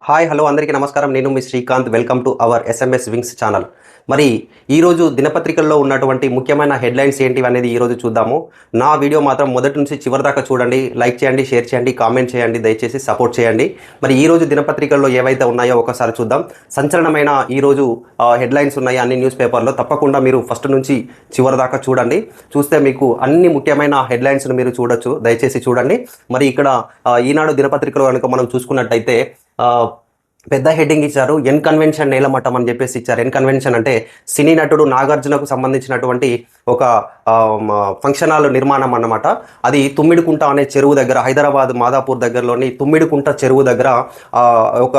Hi hello అందరికీ నమస్కారం. నేను మీ Srikanth. Welcome to our SMS wings channel. మరి ఈరోజు దినపత్రికల్లో ఉన్నటువంటి ముఖ్యమైన హెడ్లైన్స్ ఏంటివి అనేది ఈరోజు చూద్దాము. నా వీడియో మాత్రం మొదటి నుంచి చివరి దాకా చూడండి. లైక్ చేయండి, షేర్ చేయండి, కామెంట్ చేయండి, దయచేసి సపోర్ట్ చేయండి. మరి ఈరోజు దినపత్రికల్లో ఏవైతే ఉన్నాయో ఒకసారి చూద్దాం. సంచలనమైన ఈరోజు హెడ్లైన్స్ ఉన్నాయి అన్ని న్యూస్ పేపర్లో. తప్పకుండా మీరు ఫస్ట్ నుంచి చివరి దాకా చూడండి. చూస్తే మీకు అన్ని ముఖ్యమైన హెడ్లైన్స్ను మీరు చూడొచ్చు. దయచేసి చూడండి. మరి ఇక్కడ ఈనాడు దినపత్రికలో కనుక మనం చూసుకున్నట్టయితే పెద్ద హెడ్డింగ్ ఇచ్చారు. ఎన్ కన్వెన్షన్ నేలమట్టం అని చెప్పేసి ఇచ్చారు. ఎన్ కన్వెన్షన్ అంటే సినీ నటుడు నాగార్జునకు సంబంధించినటువంటి ఒక ఫంక్షన్ హాల్ నిర్మాణం అన్నమాట. అది తుమ్మిడికుంట అనే చెరువు దగ్గర, హైదరాబాద్ మాదాపూర్ దగ్గరలోని తుమ్మిడికుంట చెరువు దగ్గర ఒక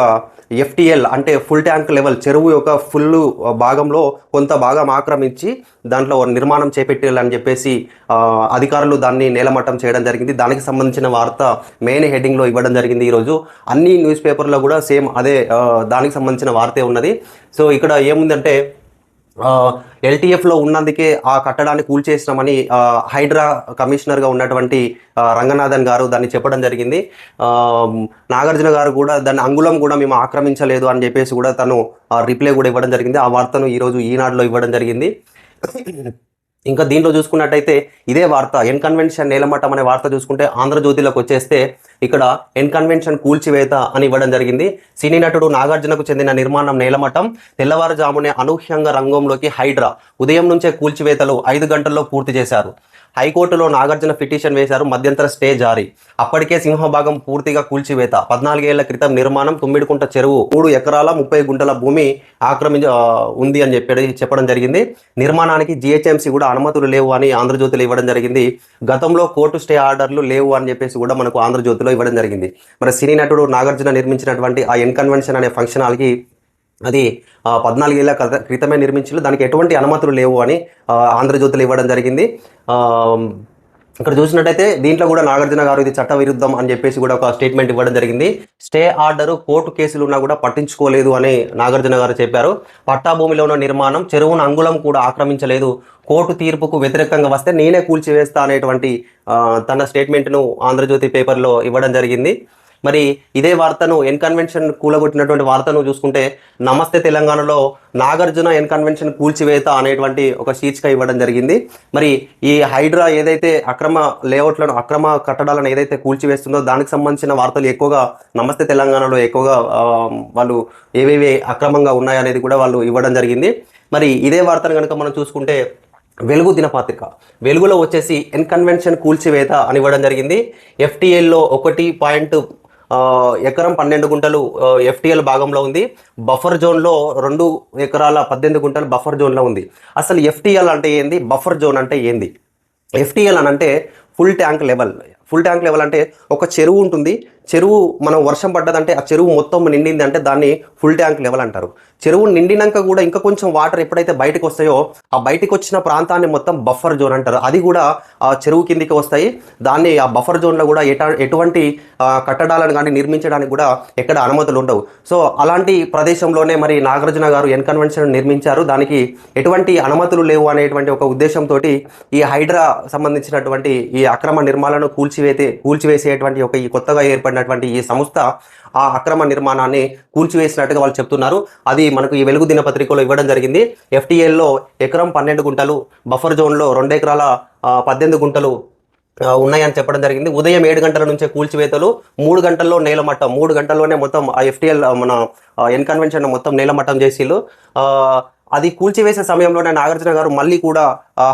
ఎఫ్టీఎల్ అంటే ఫుల్ ట్యాంక్ లెవెల్ చెరువు యొక్క ఫుల్ భాగంలో కొంత భాగం ఆక్రమించి దాంట్లో నిర్మాణం చేపట్టాలని చెప్పేసి అధికారులు దాన్ని నేలమట్టం చేయడం జరిగింది. దానికి సంబంధించిన వార్త మెయిన్ హెడ్డింగ్లో ఇవ్వడం జరిగింది. ఈరోజు అన్ని న్యూస్ పేపర్లో కూడా సేమ్ అదే దానికి సంబంధించిన వార్తే ఉన్నది. సో ఇక్కడ ఏముందంటే ఎల్టీఎఫ్లో ఉన్నందుకే ఆ కట్టడాన్ని కూల్చేసినామని హైడ్రా కమిషనర్గా ఉన్నటువంటి రంగనాథన్ గారు దాన్ని చెప్పడం జరిగింది. నాగార్జున గారు కూడా దాన్ని అంగుళం కూడా మేము ఆక్రమించలేదు అని చెప్పేసి కూడా తను రిప్లై కూడా ఇవ్వడం జరిగింది. ఆ వార్తను ఈరోజు ఈనాడులో ఇవ్వడం జరిగింది. ఇంకా దీంట్లో చూసుకున్నట్టయితే ఇదే వార్త ఎన్ కన్వెన్షన్ నేలమట్టం అనే వార్త చూసుకుంటే ఆంధ్రజ్యోతిలోకి వచ్చేస్తే ఇక్కడ ఎన్ కన్వెన్షన్ కూల్చివేత అని ఇవ్వడం జరిగింది. సినీ నటుడు నాగార్జునకు చెందిన నిర్మాణం నేలమట్టం, తెల్లవారుజామునే అనూహ్యంగా రంగంలోకి హైడ్రా, ఉదయం నుంచే కూల్చివేతలు 5 గంటల్లో పూర్తి చేశారు. హైకోర్టులో నాగార్జున పిటిషన్ వేశారు. మధ్యంతర స్టే జారీ. అప్పటికే సింహభాగం పూర్తిగా కూల్చివేత. 14 ఏళ్ల క్రితం నిర్మాణం. తుమ్మిడికుంట చెరువు 3 ఎకరాల 30 గుంటల భూమి ఉంది అని చెప్పడం జరిగింది. నిర్మాణానికి జిహెచ్ఎంసీ కూడా అనుమతులు లేవు అని ఆంధ్రజ్యోతిలో ఇవ్వడం జరిగింది. గతంలో కోర్టు స్టే ఆర్డర్లు లేవు అని చెప్పేసి కూడా మనకు ఆంధ్రజ్యోతిలో ఇవ్వడం జరిగింది. మరి సినీ నటుడు నాగార్జున నిర్మించినటువంటి ఆ ఎన్ కన్వెన్షన్ అనే ఫంక్షన్ హాల్కి అది 14 ఏళ్ల క్రితమే నిర్మించారు. దానికి ఎటువంటి అనుమతులు లేవు అని ఆంధ్రజ్యోతిలో ఇవ్వడం జరిగింది. ఇక్కడ చూసినట్టయితే దీంట్లో కూడా నాగార్జున గారు ఇది చట్ట విరుద్ధం అని చెప్పేసి కూడా ఒక స్టేట్మెంట్ ఇవ్వడం జరిగింది. స్టే ఆర్డరు కోర్టు కేసులు ఉన్నా కూడా పట్టించుకోలేదు అని నాగార్జున గారు చెప్పారు. పట్టాభూమిలో ఉన్న నిర్మాణం చెరువును అంగుళం కూడా ఆక్రమించలేదు. కోర్టు తీర్పుకు వ్యతిరేకంగా వస్తే నేనే కూల్చివేస్తా అనేటువంటి తన స్టేట్మెంట్ను ఆంధ్రజ్యోతి పేపర్లో ఇవ్వడం జరిగింది. మరి ఇదే వార్తను ఎన్ కన్వెన్షన్ కూలగొట్టినటువంటి వార్తను చూసుకుంటే నమస్తే తెలంగాణలో నాగార్జున ఎన్ కన్వెన్షన్ కూల్చివేత అనేటువంటి ఒక శీర్షిక ఇవ్వడం జరిగింది. మరి ఈ హైడ్రా ఏదైతే అక్రమ లేఅవుట్లను, అక్రమ కట్టడాలను ఏదైతే కూల్చివేస్తుందో దానికి సంబంధించిన వార్తలు ఎక్కువగా నమస్తే తెలంగాణలో ఎక్కువగా వాళ్ళు ఏవేవి అక్రమంగా ఉన్నాయనేది కూడా వాళ్ళు ఇవ్వడం జరిగింది. మరి ఇదే వార్తను కనుక మనం చూసుకుంటే వెలుగు దినపత్రిక, వెలుగులో వచ్చేసి ఎన్ కన్వెన్షన్ కూల్చివేత అని ఇవ్వడం జరిగింది. ఎఫ్టీఎల్లో 1 ఎకరం 12 గుంటలు ఎఫ్టీఎల్ భాగంలో ఉంది. బఫర్ జోన్లో 2 ఎకరాల 18 గుంటలు బఫర్ జోన్లో ఉంది. అసలు ఎఫ్టీఎల్ అంటే ఏంది, బఫర్ జోన్ అంటే ఏంది? ఎఫ్టీఎల్ అని అంటే full tank level. Full tank level అంటే ఒక చెరువు ఉంటుంది. చెరువు మనం వర్షం పడ్డదంటే ఆ చెరువు మొత్తం నిండింది అంటే దాన్ని ఫుల్ ట్యాంక్ లెవెల్ అంటారు. చెరువు నిండినాక కూడా ఇంకా కొంచెం వాటర్ ఎప్పుడైతే బయటకు వస్తాయో ఆ బయటకు వచ్చిన ప్రాంతాన్ని మొత్తం బఫర్ జోన్ అంటారు. అది కూడా ఆ చెరువు కిందికి వస్తాయి. దాన్ని ఆ బఫర్ జోన్లో కూడా ఎటువంటి కట్టడాలను కానీ నిర్మించడానికి కూడా ఎక్కడ అనుమతులు ఉండవు. సో అలాంటి ప్రదేశంలోనే మరి నాగార్జున గారు ఎన్ కన్వెన్షన్ నిర్మించారు. దానికి ఎటువంటి అనుమతులు లేవు అనేటువంటి ఒక ఉద్దేశంతో ఈ హైడ్రా సంబంధించినటువంటి ఈ అక్రమ నిర్మాణాలను కూల్చివేసేటువంటి ఒక ఈ కొత్తగా ఏర్పడినటువంటి ఈ సంస్థ ఆ అక్రమ నిర్మాణాన్ని కూల్చివేసినట్టుగా వాళ్ళు చెప్తున్నారు. అది మనకు ఈ వెలుగు దినపత్రికలో ఇవ్వడం జరిగింది. ఎఫ్టీఎల్లో ఎకరం 12 గుంటలు, బఫర్ జోన్లో 2 ఎకరాల 18 గుంటలు ఉన్నాయని చెప్పడం జరిగింది. ఉదయం 7 గంటల నుంచే కూల్చివేతలు, 3 గంటల్లో నేలమట్టం. 3 గంటల్లోనే మొత్తం ఆ ఎఫ్టీఎల్ మన ఎన్ కన్వెన్షన్ మొత్తం నేలమట్టం చేసిళ్ళు. అది కూల్చివేసే సమయంలోనే నాగార్జున గారు మళ్ళీ కూడా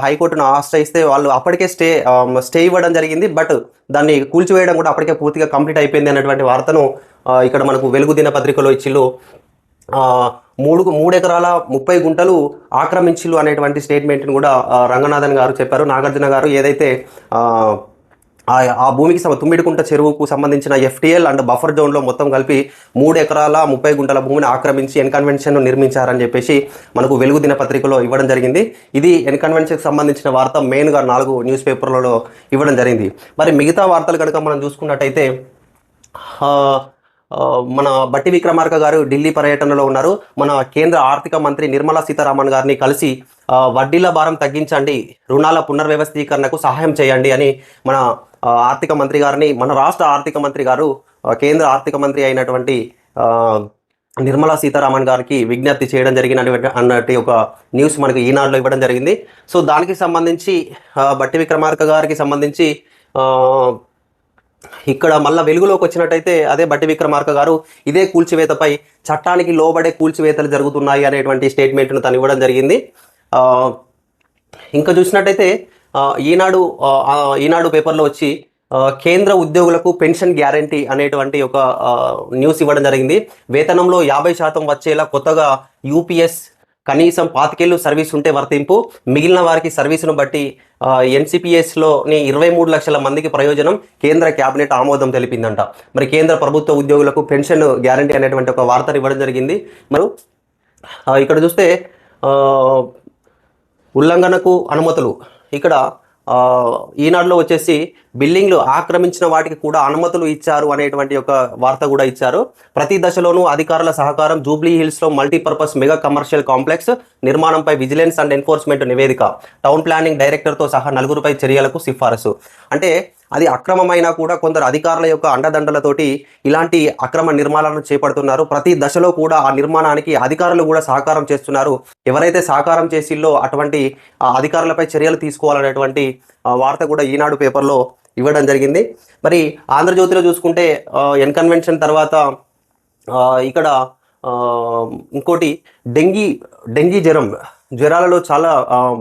హైకోర్టును ఆశ్రయిస్తే వాళ్ళు అప్పటికే స్టే ఇవ్వడం జరిగింది. బట్ దాన్ని కూల్చివేయడం కూడా అప్పటికే పూర్తిగా కంప్లీట్ అయిపోయింది అనేటువంటి వార్తను ఇక్కడ మనకు వెలుగు దినపత్రికలో ఇచ్చిళ్ళు. 3 ఎకరాల 30 గుంటలు ఆక్రమించిళ్ళు అనేటువంటి స్టేట్మెంట్ని కూడా రంగనాథన్ గారు చెప్పారు. నాగార్జున గారు ఏదైతే ఆ భూమికి తుమ్మిడికుంట చెరువుకు సంబంధించిన ఎఫ్టీఎల్ అండ్ బఫర్ జోన్లో మొత్తం కలిపి 3 ఎకరాల 30 గుంటల భూమిని ఆక్రమించి ఎన్ కన్వెన్షన్ నిర్మించారని చెప్పేసి మనకు వెలుగు దినపత్రికలో ఇవ్వడం జరిగింది. ఇది ఎన్ కన్వెన్షన్కి సంబంధించిన వార్త మెయిన్గా 4 న్యూస్ పేపర్లలో ఇవ్వడం జరిగింది. మరి మిగతా వార్తలు కనుక మనం చూసుకున్నట్టయితే మన బట్టి విక్రమార్క గారు ఢిల్లీ పర్యటనలో ఉన్నారు. మన కేంద్ర ఆర్థిక మంత్రి నిర్మలా సీతారామన్ గారిని కలిసి వడ్డీల భారం తగ్గించండి, రుణాల పునర్వ్యవస్థీకరణకు సహాయం చేయండి అని మన ఆర్థిక మంత్రి గారిని, మన రాష్ట్ర ఆర్థిక మంత్రి గారు కేంద్ర ఆర్థిక మంత్రి అయినటువంటి నిర్మలా సీతారామన్ గారికి విజ్ఞప్తి చేయడం జరిగిన అన్నట్టు ఒక న్యూస్ మనకి ఈనాడులో ఇవ్వడం జరిగింది. సో దానికి సంబంధించి బట్టి విక్రమార్క గారికి సంబంధించి ఇక్కడ మళ్ళీ వెలుగులోకి వచ్చినట్టయితే అదే బట్టి విక్రమార్క గారు ఇదే కూల్చివేతపై చట్టానికి లోబడే కూల్చివేతలు జరుగుతున్నాయి అనేటువంటి స్టేట్మెంట్ను తను ఇవ్వడం జరిగింది. ఇంకా చూసినట్టయితే ఈనాడు పేపర్లో వచ్చి కేంద్ర ఉద్యోగులకు పెన్షన్ గ్యారంటీ అనేటువంటి ఒక న్యూస్ ఇవ్వడం జరిగింది. వేతనంలో 50% వచ్చేలా కొత్తగా యూపీఎస్ కనీసం 25 ఏళ్ళు సర్వీస్ ఉంటే వర్తింపు, మిగిలిన వారికి సర్వీసును బట్టి ఎన్సిపిఎస్లోని 23 లక్షల మందికి ప్రయోజనం, కేంద్ర కేబినెట్ ఆమోదం తెలిపిందంట. మరి కేంద్ర ప్రభుత్వ ఉద్యోగులకు పెన్షన్ గ్యారంటీ అనేటువంటి ఒక వార్తను ఇవ్వడం జరిగింది. మరి ఇక్కడ చూస్తే ఉల్లంఘనకు అనుమతులు, ఇక్కడ ఈనాడులో వచ్చేసి బిల్డింగ్లు ఆక్రమించిన వాటికి కూడా అనుమతులు ఇచ్చారు అనేటువంటి ఒక వార్త కూడా ఇచ్చారు. ప్రతి దశలోనూ అధికారుల సహకారం, జూబ్లీ హిల్స్లో మల్టీపర్పస్ మెగా కమర్షియల్ కాంప్లెక్స్ నిర్మాణంపై విజిలెన్స్ అండ్ ఎన్ఫోర్స్మెంట్ నివేదిక, టౌన్ ప్లానింగ్ డైరెక్టర్తో సహా 4గురిపై చర్యలకు సిఫారసు. అంటే అది అక్రమమైనా కూడా కొందరు అధికారుల యొక్క అండదండలతోటి ఇలాంటి అక్రమ నిర్మాణాలను చేపడుతున్నారు. ప్రతి దశలో కూడా ఆ నిర్మాణానికి అధికారులు కూడా సహకారం చేస్తున్నారు. ఎవరైతే సహకారం చేసిల్లో అటువంటి అధికారులపై చర్యలు తీసుకోవాలనేటువంటి వార్త కూడా ఈనాడు పేపర్లో ఇవ్వడం జరిగింది. మరి ఆంధ్రజ్యోతిలో చూసుకుంటే ఎన్కన్వెన్షన్ తర్వాత ఇక్కడ ఇంకోటి డెంగీ జ్వరాలలో చాలా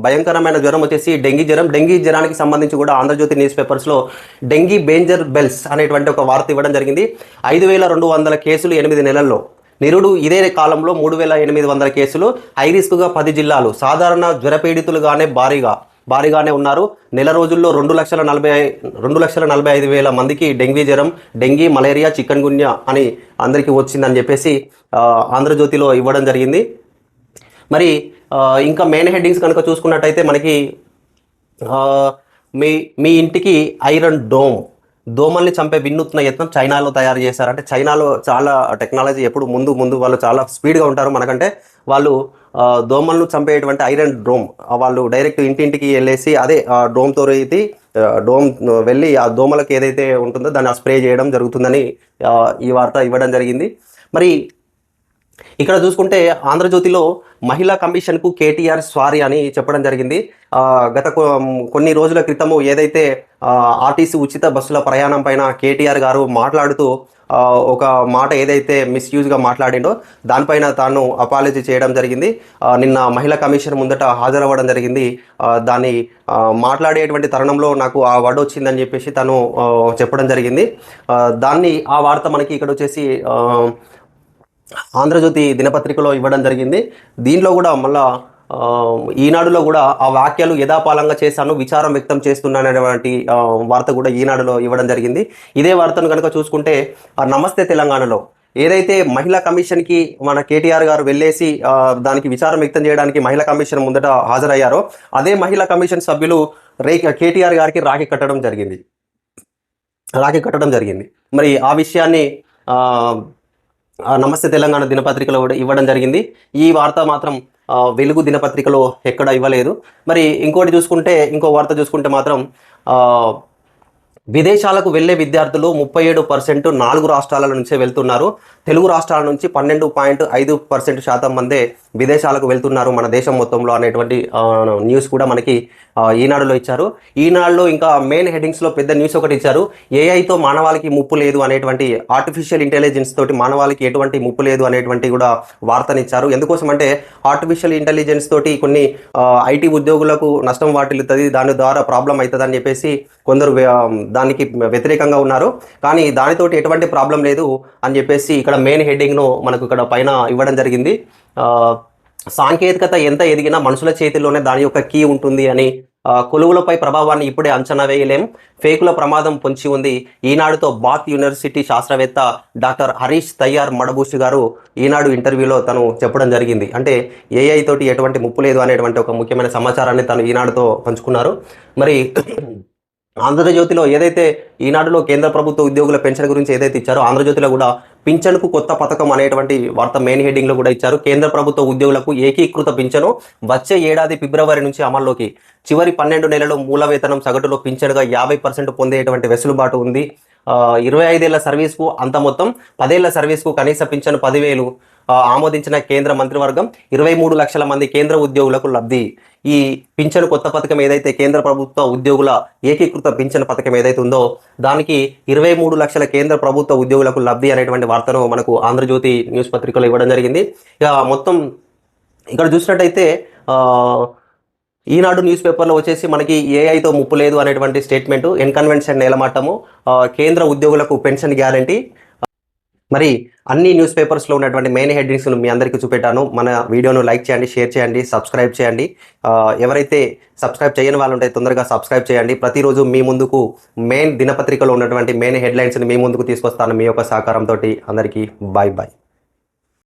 భయంకరమైన జ్వరం వచ్చేసి డెంగీ జ్వరానికి సంబంధించి కూడా ఆంధ్రజ్యోతి న్యూస్ పేపర్స్లో డెంగీ డేంజర్ బెల్స్ అనేటువంటి ఒక వార్త ఇవ్వడం జరిగింది. 5200 కేసులు 8 నెలల్లో. నిరుడు ఇదే కాలంలో 3800 కేసులు. హై రిస్క్గా 10 జిల్లాలు. సాధారణ జ్వరపీడితులుగానే భారీగానే ఉన్నారు. నెల రోజుల్లో 2,45,000 మందికి డెంగీ, మలేరియా, చికెన్ గున్యా అని అందరికీ వచ్చిందని చెప్పేసి ఆంధ్రజ్యోతిలో ఇవ్వడం జరిగింది. మరి ఇంకా మెయిన్ హెడ్డింగ్స్ కనుక చూసుకున్నట్టయితే మనకి మీ ఇంటికి ఐరన్ దోమల్ని చంపే వినూత్న యత్నం చైనాలో తయారు చేశారు. అంటే చైనాలో చాలా టెక్నాలజీ ఎప్పుడు ముందు వాళ్ళు చాలా స్పీడ్గా ఉంటారు మనకంటే. వాళ్ళు దోమలను చంపేటువంటి ఐరన్ డ్రోమ్ వాళ్ళు డైరెక్ట్ ఇంటింటికి వెళ్ళేసి అదే డ్రోమ్తో వెళ్ళి ఆ దోమలకు ఏదైతే ఉంటుందో దాన్ని స్ప్రే చేయడం జరుగుతుందని ఈ వార్త ఇవ్వడం జరిగింది. మరి ఇక్కడ చూసుకుంటే ఆంధ్రజ్యోతిలో మహిళా కమిషన్కు కేటీఆర్ స్వారీ అని చెప్పడం జరిగింది. గత కొన్ని రోజుల క్రితము ఏదైతే ఆర్టీసీ ఉచిత బస్సుల ప్రయాణం పైన కేటీఆర్ గారు మాట్లాడుతూ ఒక మాట ఏదైతే మిస్యూజ్గా మాట్లాడిండో దానిపైన తాను అపాలజీ చేయడం జరిగింది. నిన్న మహిళా కమిషన్ ముందట హాజరవ్వడం జరిగింది. దాన్ని మాట్లాడేటువంటి తరుణంలో నాకు ఆ వర్డ్ వచ్చిందని చెప్పేసి తను చెప్పడం జరిగింది. ఆ వార్త మనకి ఇక్కడ వచ్చేసి ఆంధ్రజ్యోతి దినపత్రికలో ఇవ్వడం జరిగింది. దీనిలో కూడా మళ్ళా ఈనాడులో కూడా ఆ వ్యాఖ్యలు యథాపాలంగా చేశాను, విచారం వ్యక్తం చేస్తున్నాననేటువంటి వార్త కూడా ఈనాడులో ఇవ్వడం జరిగింది. ఇదే వార్తను కనుక చూసుకుంటే నమస్తే తెలంగాణలో ఏదైతే మహిళా కమిషన్కి మన కేటీఆర్ గారు వెళ్ళేసి దానికి విచారం వ్యక్తం చేయడానికి మహిళా కమిషన్ ముందట హాజరయ్యారో అదే మహిళా కమిషన్ సభ్యులు కేటీఆర్ గారికి రాఖీ కట్టడం జరిగింది. మరి ఆ విషయాన్ని నమస్తే తెలంగాణ దినపత్రికలో కూడా ఇవ్వడం జరిగింది. ఈ వార్త మాత్రం వెలుగు దినపత్రికలో ఎక్కడ ఇవ్వలేదు. మరి ఇంకో వార్త చూసుకుంటే మాత్రం విదేశాలకు వెళ్లే విద్యార్థులు 37% 4 రాష్ట్రాల నుంచే వెళ్తున్నారు. తెలుగు రాష్ట్రాల నుంచి 12.5% మందే విదేశాలకు వెళ్తున్నారు మన దేశం మొత్తంలో అనేటువంటి న్యూస్ కూడా మనకి ఈనాడులో ఇచ్చారు. ఈనాడులో ఇంకా మెయిన్ హెడ్డింగ్స్లో పెద్ద న్యూస్ ఒకటి ఇచ్చారు. ఏఐతో మానవాళికి ముప్పు లేదు అనేటువంటి, ఆర్టిఫిషియల్ ఇంటెలిజెన్స్ తోటి మానవాళికి ఎటువంటి ముప్పు లేదు అనేటువంటి కూడా వార్తనిచ్చారు. ఎందుకోసం అంటే ఆర్టిఫిషియల్ ఇంటెలిజెన్స్ తోటి కొన్ని ఐటీ ఉద్యోగులకు నష్టం వాటిల్లుతుంది, దాని ద్వారా ప్రాబ్లం అవుతుందని చెప్పేసి కొందరు దానికి వ్యతిరేకంగా ఉన్నారు. కానీ దానితోటి ఎటువంటి ప్రాబ్లం లేదు అని చెప్పేసి ఇక్కడ మెయిన్ హెడ్డింగ్ను మనకు ఇక్కడ పైన ఇవ్వడం జరిగింది. సాంకేతికత ఎంత ఎదిగినా మనుషుల చేతిలోనే దాని యొక్క కీ ఉంటుంది అని, కొలువులపై ప్రభావాన్ని ఇప్పుడే అంచనా వేయలేం, ఫేకుల ప్రమాదం పొంచి ఉంది. ఈనాడుతో బాత్ యూనివర్సిటీ శాస్త్రవేత్త డాక్టర్ హరీష్ తయ్యార్ మడబూషి గారు ఈనాడు ఇంటర్వ్యూలో తను చెప్పడం జరిగింది. అంటే ఏఐ తోటి ఎటువంటి ముప్పు లేదు అనేటువంటి ఒక ముఖ్యమైన సమాచారాన్ని తను ఈనాడుతో పంచుకున్నారు. మరి ఆంధ్రజ్యోతిలో ఏదైతే ఈనాడులో కేంద్ర ప్రభుత్వ ఉద్యోగుల పెన్షన్ గురించి ఏదైతే ఇచ్చారో ఆంధ్రజ్యోతిలో కూడా పింఛన్కు కొత్త పథకం అనేటువంటి వార్త మెయిన్ హెడ్డింగ్లో కూడా ఇచ్చారు. కేంద్ర ప్రభుత్వ ఉద్యోగులకు ఏకీకృత పింఛను వచ్చే ఏడాది ఫిబ్రవరి నుంచి అమల్లోకి. చివరి 12 నెలలు మూల వేతనం సగటులో పింఛన్గా 50% పొందేటువంటి వెసులుబాటు ఉంది. 25 ఏళ్ల సర్వీస్కు అంత మొత్తం 10 ఏళ్ల సర్వీస్కు కనీస పింఛను 10,000 ఆమోదించిన కేంద్ర మంత్రివర్గం 23 లక్షల మంది కేంద్ర ఉద్యోగులకు లబ్ధి. ఈ పింఛను కొత్త పథకం ఏదైతే కేంద్ర ప్రభుత్వ ఉద్యోగుల ఏకీకృత పింఛను పథకం ఏదైతే ఉందో దానికి 23 లక్షల కేంద్ర ప్రభుత్వ ఉద్యోగులకు లబ్ధి అనేటువంటి వార్తను మనకు ఆంధ్రజ్యోతి న్యూస్ పత్రికలో ఇవ్వడం జరిగింది. ఇక మొత్తం ఇక్కడ చూసినట్టయితే ఈనాడు న్యూస్ పేపర్లో వచ్చేసి మనకి ఏఐతో ముప్పు లేదు అనేటువంటి స్టేట్మెంటు, ఇన్కన్వెన్షన్ నేలమాటము, కేంద్ర ఉద్యోగులకు పెన్షన్ గ్యారంటీ. మరి అన్ని న్యూస్ పేపర్స్లో ఉన్నటువంటి మెయిన్ హెడ్డింగ్స్ను మీ అందరికీ చూపెట్టాను. మన వీడియోను లైక్ చేయండి, షేర్ చేయండి, సబ్స్క్రైబ్ చేయండి. ఎవరైతే సబ్స్క్రైబ్ చేయని వాళ్ళు ఉంటే తొందరగా సబ్స్క్రైబ్ చేయండి. ప్రతిరోజు మీ ముందుకు మెయిన్ దినపత్రికలో ఉన్నటువంటి మెయిన్ హెడ్లైన్స్ని మీ ముందుకు తీసుకొస్తాను మీ యొక్క సహకారంతో. అందరికీ బాయ్ బాయ్.